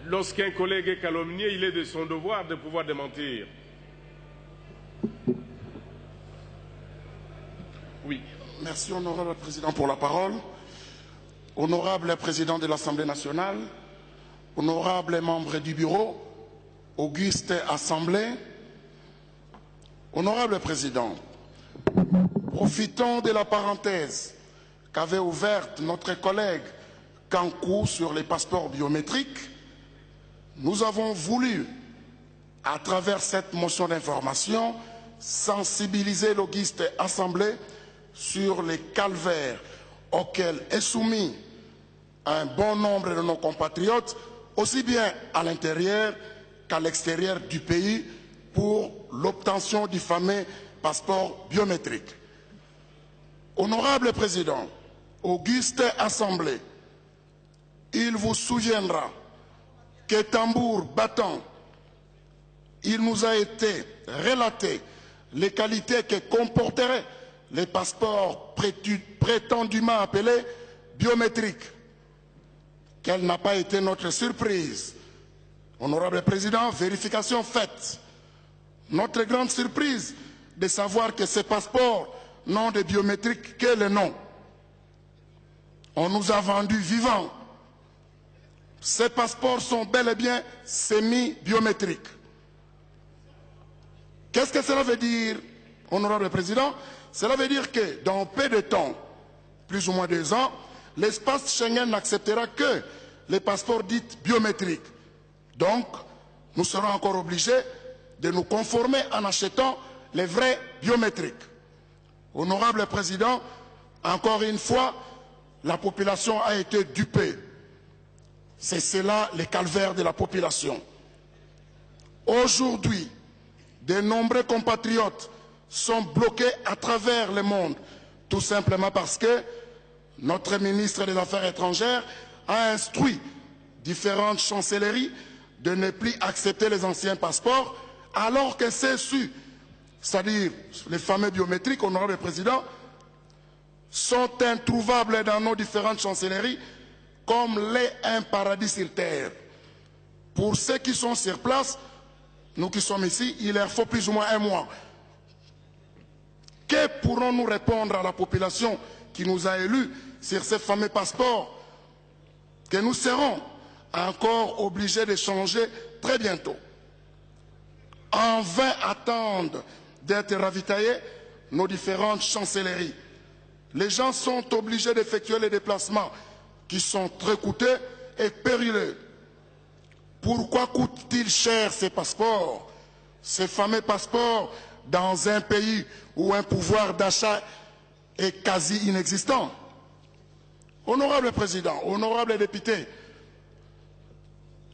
Lorsqu'un collègue est calomnié, il est de son devoir de pouvoir démentir. Oui. Merci, honorable président, pour la parole. Honorable président de l'Assemblée nationale, honorables membres du bureau, auguste assemblée, honorable président, profitons de la parenthèse qu'avait ouverte notre collègue Kankou sur les passeports biométriques. Nous avons voulu, à travers cette motion d'information, sensibiliser l'auguste assemblée sur les calvaires auxquels est soumis un bon nombre de nos compatriotes, aussi bien à l'intérieur qu'à l'extérieur du pays, pour l'obtention du fameux passeport biométrique. Honorable président, auguste assemblée, il vous souviendra que tambour battant, il nous a été relaté les qualités que comporteraient les passeports prétendument appelés biométriques. Quelle n'a pas été notre surprise? Honorable président, vérification faite. Notre grande surprise de savoir que ces passeports n'ont de biométriques que le nom. On nous a vendus vivants. Ces passeports sont bel et bien semi-biométriques. Qu'est-ce que cela veut dire, honorable président? Cela veut dire que dans peu de temps, plus ou moins 2 ans, l'espace Schengen n'acceptera que les passeports dits biométriques. Donc, nous serons encore obligés de nous conformer en achetant les vrais biométriques. Honorable président, encore une fois, la population a été dupée. C'est cela le calvaire de la population. Aujourd'hui, de nombreux compatriotes sont bloqués à travers le monde, tout simplement parce que notre ministre des Affaires étrangères a instruit différentes chancelleries de ne plus accepter les anciens passeports, alors que ceux-ci, c'est-à-dire les fameux biométriques, honorable président, sont introuvables dans nos différentes chancelleries comme un paradis sur terre. Pour ceux qui sont sur place, nous qui sommes ici, il leur faut plus ou moins 1 mois. Que pourrons-nous répondre à la population qui nous a élus sur ces fameux passeports que nous serons encore obligés de changer très bientôt? En vain attendent d'être ravitaillés nos différentes chancelleries. Les gens sont obligés d'effectuer les déplacements qui sont très coûteux et périlleux. Pourquoi coûtent-ils cher ces passeports, ces fameux passeports, dans un pays où un pouvoir d'achat est quasi inexistant? Honorable président, honorable député,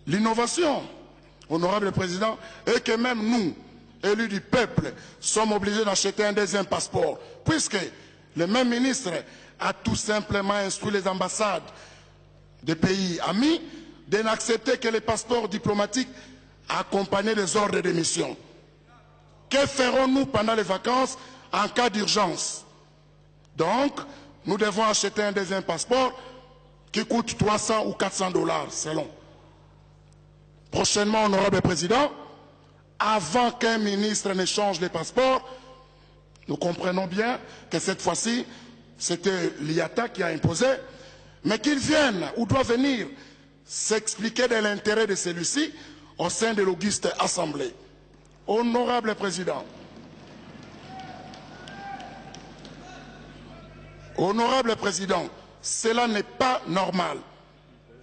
l'innovation, honorable président, est que même nous, élus du peuple, sommes obligés d'acheter un deuxième passeport, puisque le même ministre a tout simplement instruit les ambassades des pays amis de n'accepter que les passeports diplomatiques accompagnés des ordres de mission. Que ferons-nous pendant les vacances en cas d'urgence? Donc, nous devons acheter un deuxième passeport qui coûte 300 ou 400 $, selon. Prochainement, honorable président, avant qu'un ministre ne change les passeports, nous comprenons bien que cette fois-ci, c'était l'IATA qui a imposé, mais qu'il vienne ou doit venir s'expliquer de l'intérêt de celui-ci au sein de l'auguste assemblée. Honorable président, honorable président, cela n'est pas normal.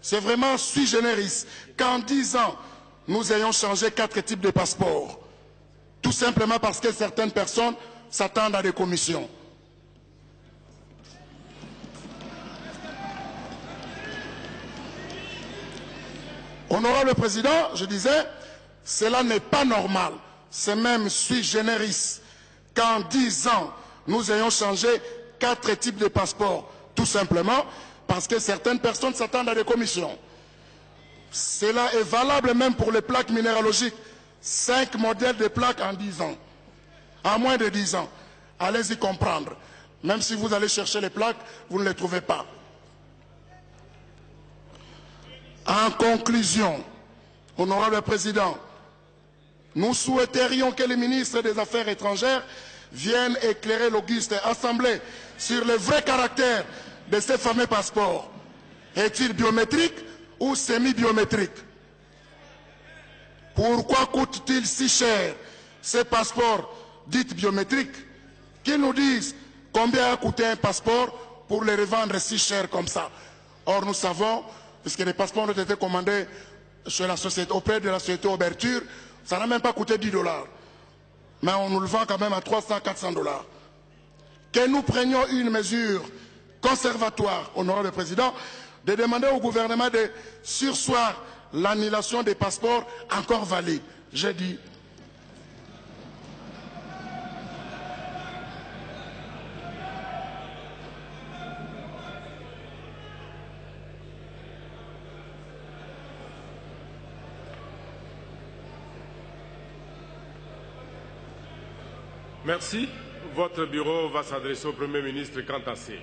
C'est vraiment sui generis qu'en 10 ans, nous ayons changé 4 types de passeports. Tout simplement parce que certaines personnes s'attendent à des commissions. Honorable président, je disais, cela n'est pas normal. C'est même sui generis qu'en 10 ans, nous ayons changé 4 types de passeports. Tout simplement parce que certaines personnes s'attendent à des commissions. Cela est valable même pour les plaques minéralogiques. 5 modèles de plaques en 10 ans. En moins de 10 ans. Allez-y comprendre. Même si vous allez chercher les plaques, vous ne les trouvez pas. En conclusion, honorable Président, nous souhaiterions que le ministre des Affaires étrangères vienne éclairer l'auguste Assemblée sur le vrai caractère de ces fameux passeports. Est-il biométrique ou semi-biométrique? Pourquoi coûte-t-il si cher ces passeports dits biométriques? Qu'ils nous disent combien a coûté un passeport pour les revendre si cher comme ça. Or, nous savons, puisque les passeports ont été commandés chez la société, auprès de la société Ouverture, ça n'a même pas coûté 10 $. Mais on nous le vend quand même à 300, 400 $. Que nous prenions une mesure conservatoire, honorable Président, de demander au gouvernement de surseoir l'annulation des passeports encore valides. J'ai dit. Merci. Votre bureau va s'adresser au Premier ministre quant à ces.